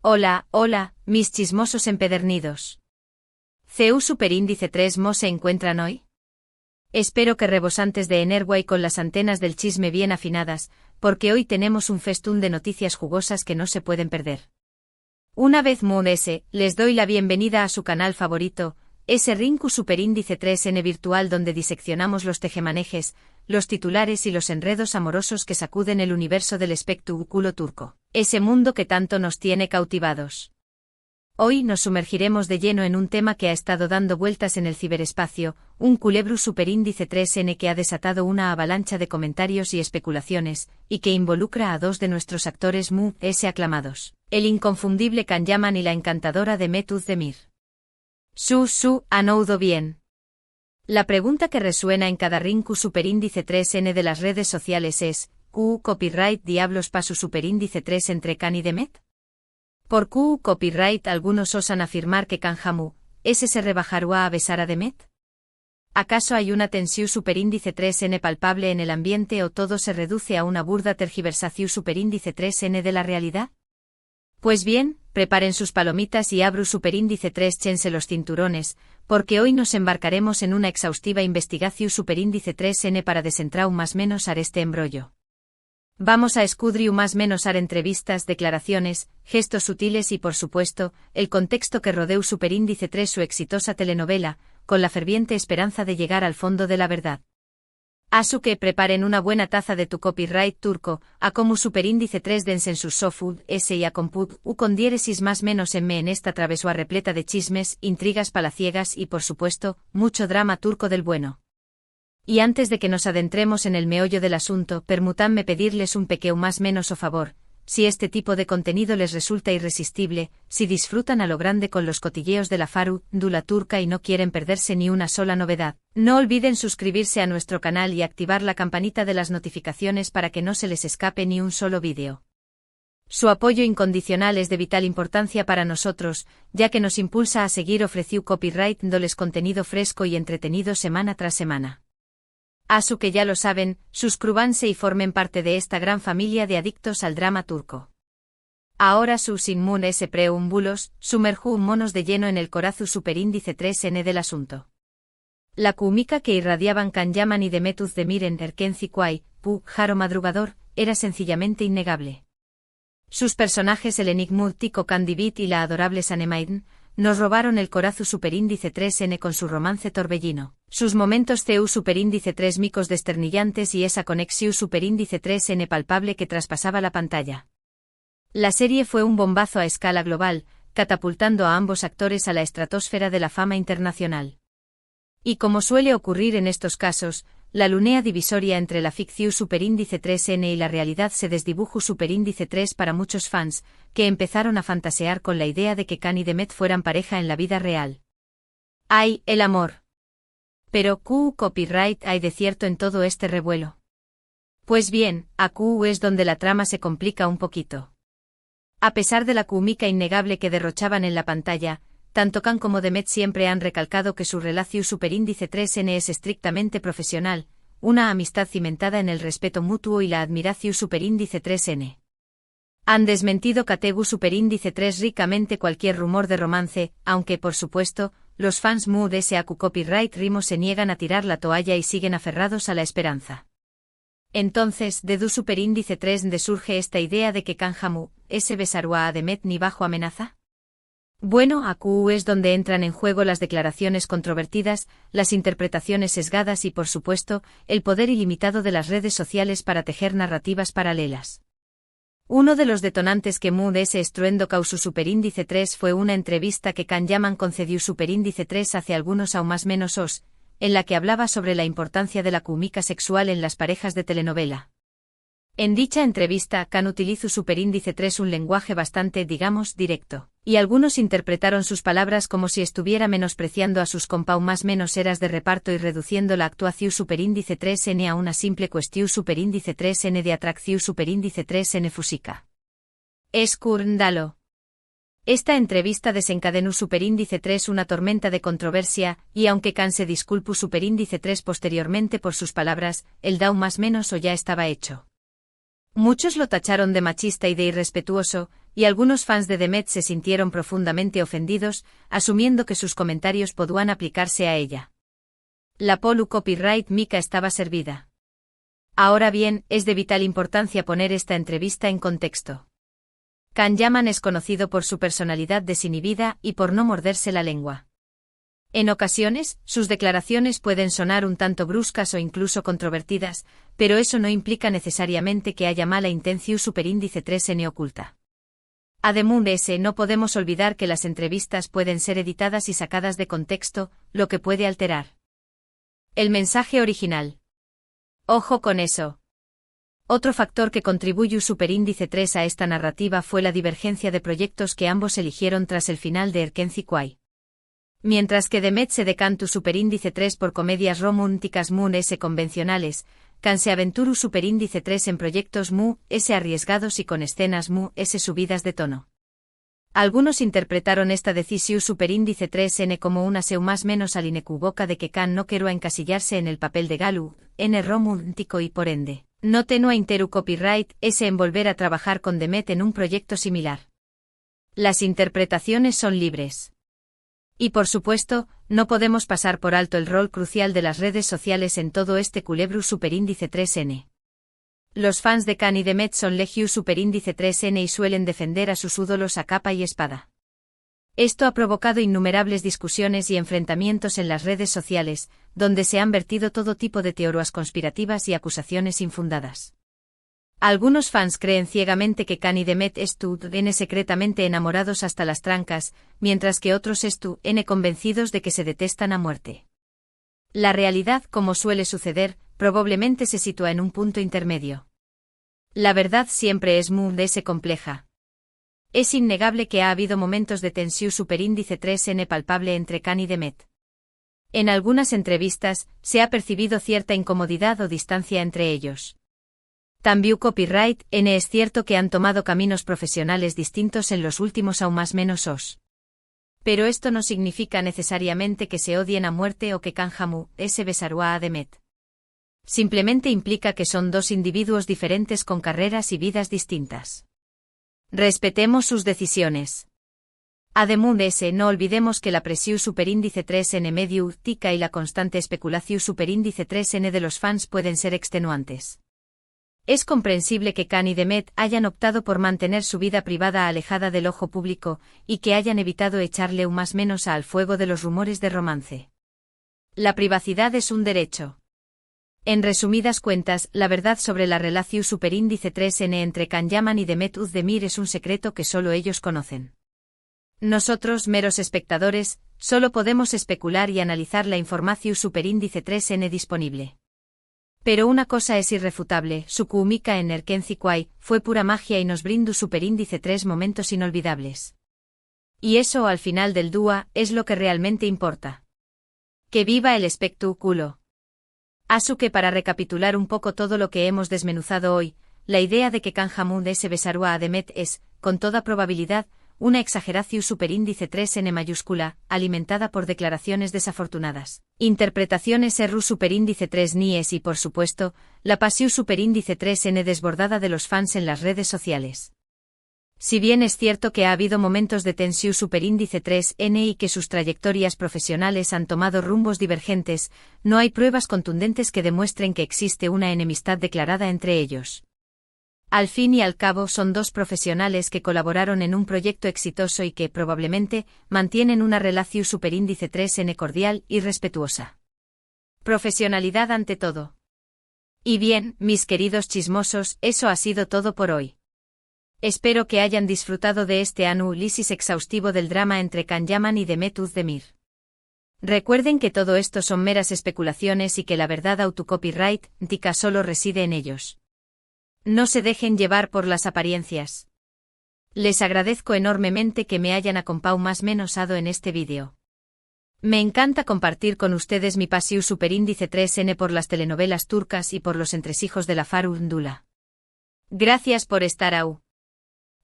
Hola, hola, mis chismosos empedernidos. ¿CU Superíndice 3 Mo se encuentran hoy? Espero que rebosantes de Energuay con las antenas del chisme bien afinadas, porque hoy tenemos un festún de noticias jugosas que no se pueden perder. Una vez Moon S, les doy la bienvenida a su canal favorito, Rinku Superíndice 3N virtual, donde diseccionamos los tejemanejes, los titulares y los enredos amorosos que sacuden el universo del espectáculo turco, ese mundo que tanto nos tiene cautivados. Hoy nos sumergiremos de lleno en un tema que ha estado dando vueltas en el ciberespacio, un culebro superíndice 3N que ha desatado una avalancha de comentarios y especulaciones, y que involucra a dos de nuestros actores Moon S aclamados, el inconfundible Can Yaman y la encantadora Demet Özdemir. ¿Han oído bien? La pregunta que resuena en cada Rinku superíndice 3N de las redes sociales es, ¿Q copyright diablos pa su superíndice 3 entre Can y Demet? Por Q copyright algunos osan afirmar que Can Jamu, ese se rebajará a besar a Demet. ¿Acaso hay una tensión superíndice 3N palpable en el ambiente o todo se reduce a una burda tergiversación superíndice 3N de la realidad? Pues bien, preparen sus palomitas y abru superíndice 3 chense los cinturones, porque hoy nos embarcaremos en una exhaustiva investigación superíndice 3N para desentrar más menos este embrollo. Vamos a escudriu más menos entrevistas, declaraciones, gestos sutiles y por supuesto, el contexto que rodeu superíndice 3 su exitosa telenovela, con la ferviente esperanza de llegar al fondo de la verdad. Asu que preparen una buena taza de tu copyright turco, a como superíndice 3 dense en sus sofood, s y a comput, con diéresis más menos en esta travesura repleta de chismes, intrigas palaciegas y por supuesto, mucho drama turco del bueno. Y antes de que nos adentremos en el meollo del asunto, permutadme pedirles un pequeño más menos o favor. Si este tipo de contenido les resulta irresistible, si disfrutan a lo grande con los cotilleos de la farándula turca y no quieren perderse ni una sola novedad, no olviden suscribirse a nuestro canal y activar la campanita de las notificaciones para que no se les escape ni un solo vídeo. Su apoyo incondicional es de vital importancia para nosotros, ya que nos impulsa a seguir ofreciendo copyright dándoles contenido fresco y entretenido semana tras semana. Asu que ya lo saben, suscríbanse y formen parte de esta gran familia de adictos al drama turco. Ahora sin Moon S preúmbulos, sumerjú monos de lleno en el corazu superíndice 3N del asunto. La cúmica que irradiaban Can Yaman y Demet Özdemir en Erkenci Quay, Jaro Madrugador, era sencillamente innegable. Sus personajes el enigmático Can Divit y la adorable Sanemaiden, nos robaron el corazu superíndice 3N con su romance torbellino, sus momentos CU superíndice 3 micos desternillantes y esa conexión superíndice 3N palpable que traspasaba la pantalla. La serie fue un bombazo a escala global, catapultando a ambos actores a la estratosfera de la fama internacional. Y como suele ocurrir en estos casos, la línea divisoria entre la ficción superíndice 3N y la realidad se desdibujó superíndice 3 para muchos fans, que empezaron a fantasear con la idea de que Can y Demet fueran pareja en la vida real. ¡Ay, el amor! Pero ¿Q copyright hay de cierto en todo este revuelo? Pues bien, a Q es donde la trama se complica un poquito. A pesar de la cúmica innegable que derrochaban en la pantalla, tanto Can como Demet siempre han recalcado que su relación superíndice 3N es estrictamente profesional, una amistad cimentada en el respeto mutuo y la admiración superíndice 3N. Han desmentido Categu superíndice 3 ricamente cualquier rumor de romance, aunque por supuesto, los fans Mood S.A.Q copyright Rimo se niegan a tirar la toalla y siguen aferrados a la esperanza. Entonces, de du superíndice 3 de surge esta idea de que Can Jamu, S besará a Demet ni bajo amenaza. Bueno, AQ es donde entran en juego las declaraciones controvertidas, las interpretaciones sesgadas y por supuesto, el poder ilimitado de las redes sociales para tejer narrativas paralelas. Uno de los detonantes que Mood S estruendo causó superíndice 3 fue una entrevista que Can Yaman concedió superíndice 3 hace algunos aún más menos os, en la que hablaba sobre la importancia de la cúmica sexual en las parejas de telenovela. En dicha entrevista, Can utilizó superíndice 3 un lenguaje bastante, digamos, directo, y algunos interpretaron sus palabras como si estuviera menospreciando a sus compau más menos eras de reparto y reduciendo la actuación superíndice 3N a una simple cuestión superíndice 3N de atracción superíndice 3N fúsica. Escúndalo. Esta entrevista desencadenó superíndice 3 una tormenta de controversia, y aunque Can se disculpó superíndice 3 posteriormente por sus palabras, el dau más menos o ya estaba hecho. Muchos lo tacharon de machista y de irrespetuoso, y algunos fans de Demet se sintieron profundamente ofendidos, asumiendo que sus comentarios podían aplicarse a ella. La Polu Copyright Mika estaba servida. Ahora bien, es de vital importancia poner esta entrevista en contexto. Can Yaman es conocido por su personalidad desinhibida y por no morderse la lengua. En ocasiones, sus declaraciones pueden sonar un tanto bruscas o incluso controvertidas, pero eso no implica necesariamente que haya mala intención superíndice 3n oculta. Además, no podemos olvidar que las entrevistas pueden ser editadas y sacadas de contexto, lo que puede alterar el mensaje original. Ojo con eso. Otro factor que contribuye superíndice 3 a esta narrativa fue la divergencia de proyectos que ambos eligieron tras el final de Erkenci Kwai. Mientras que Demet se decantó superíndice 3 por comedias románticas mu s convencionales, Can se aventuró superíndice 3 en proyectos mu s arriesgados y con escenas mu s subidas de tono. Algunos interpretaron esta decisión superíndice 3n como una seu más menos alinecuboca de que Can no quería encasillarse en el papel de Galu, n romántico y por ende, no tenía interu copyright ese en volver a trabajar con Demet en un proyecto similar. Las interpretaciones son libres. Y por supuesto, no podemos pasar por alto el rol crucial de las redes sociales en todo este culebro superíndice 3n. Los fans de Can y Demet son legiu superíndice 3n y suelen defender a sus ídolos a capa y espada. Esto ha provocado innumerables discusiones y enfrentamientos en las redes sociales, donde se han vertido todo tipo de teorías conspirativas y acusaciones infundadas. Algunos fans creen ciegamente que Can y Demet estuvieron secretamente enamorados hasta las trancas, mientras que otros estuvieron convencidos de que se detestan a muerte. La realidad, como suele suceder, probablemente se sitúa en un punto intermedio. La verdad siempre es muy compleja. Es innegable que ha habido momentos de tensión superíndice 3n palpable entre Can y Demet. En algunas entrevistas, se ha percibido cierta incomodidad o distancia entre ellos. También Copyright N es cierto que han tomado caminos profesionales distintos en los últimos aún más menos os. Pero esto no significa necesariamente que se odien a muerte o que Can Jamu se besará a Demet. Simplemente implica que son dos individuos diferentes con carreras y vidas distintas. Respetemos sus decisiones. Además, no olvidemos que la presión superíndice 3n medio tica y la constante especulación superíndice 3n de los fans pueden ser extenuantes. Es comprensible que Can y Demet hayan optado por mantener su vida privada alejada del ojo público, y que hayan evitado echarle un más menos al fuego de los rumores de romance. La privacidad es un derecho. En resumidas cuentas, la verdad sobre la relación superíndice 3n entre Can Yaman y Demet Özdemir es un secreto que solo ellos conocen. Nosotros, meros espectadores, solo podemos especular y analizar la información superíndice 3n disponible. Pero una cosa es irrefutable, su química en Erkenci Kwai fue pura magia y nos brindó superíndice 3 momentos inolvidables. Y eso al final del dúa es lo que realmente importa. ¡Que viva el espectáculo! Así que para recapitular un poco todo lo que hemos desmenuzado hoy, la idea de que Can Jamu se besará a Demet es, con toda probabilidad, una exageración superíndice 3n mayúscula, alimentada por declaraciones desafortunadas, interpretaciones erru superíndice 3 nies y por supuesto, la pasión superíndice 3n desbordada de los fans en las redes sociales. Si bien es cierto que ha habido momentos de tensión superíndice 3n y que sus trayectorias profesionales han tomado rumbos divergentes, no hay pruebas contundentes que demuestren que existe una enemistad declarada entre ellos. Al fin y al cabo son dos profesionales que colaboraron en un proyecto exitoso y que, probablemente, mantienen una relación superíndice 3n cordial y respetuosa. Profesionalidad ante todo. Y bien, mis queridos chismosos, eso ha sido todo por hoy. Espero que hayan disfrutado de este análisis exhaustivo del drama entre Can Yaman y Demet Özdemir. Recuerden que todo esto son meras especulaciones y que la verdad autocopyright tica solo reside en ellos. No se dejen llevar por las apariencias. Les agradezco enormemente que me hayan acompañado más menosado en este vídeo. Me encanta compartir con ustedes mi pasión superíndice 3n por las telenovelas turcas y por los entresijos de la farándula. Gracias por estar ahí.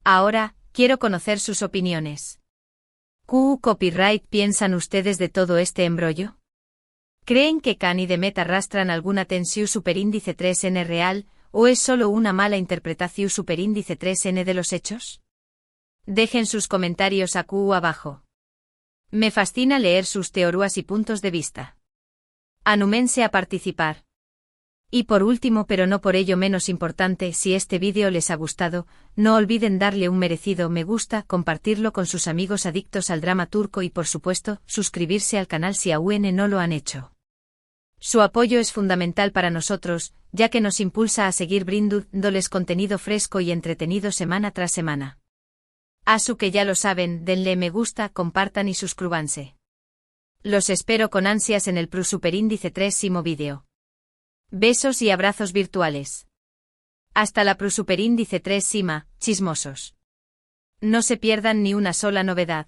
Ahora, quiero conocer sus opiniones. ¿Qué copyright piensan ustedes de todo este embrollo? ¿Creen que Can y Demet arrastran alguna tensión superíndice 3n real, o es solo una mala interpretación superíndice 3n de los hechos? Dejen sus comentarios aquí abajo. Me fascina leer sus teorías y puntos de vista. Anúmense a participar. Y por último, pero no por ello menos importante, si este vídeo les ha gustado, no olviden darle un merecido me gusta, compartirlo con sus amigos adictos al drama turco y por supuesto, suscribirse al canal si aún no lo han hecho. Su apoyo es fundamental para nosotros, ya que nos impulsa a seguir brindándoles contenido fresco y entretenido semana tras semana. Asu que ya lo saben, denle me gusta, compartan y suscríbanse. Los espero con ansias en el Superíndice 3 vídeo. Besos y abrazos virtuales. Hasta la Superíndice 3 chismosos. No se pierdan ni una sola novedad.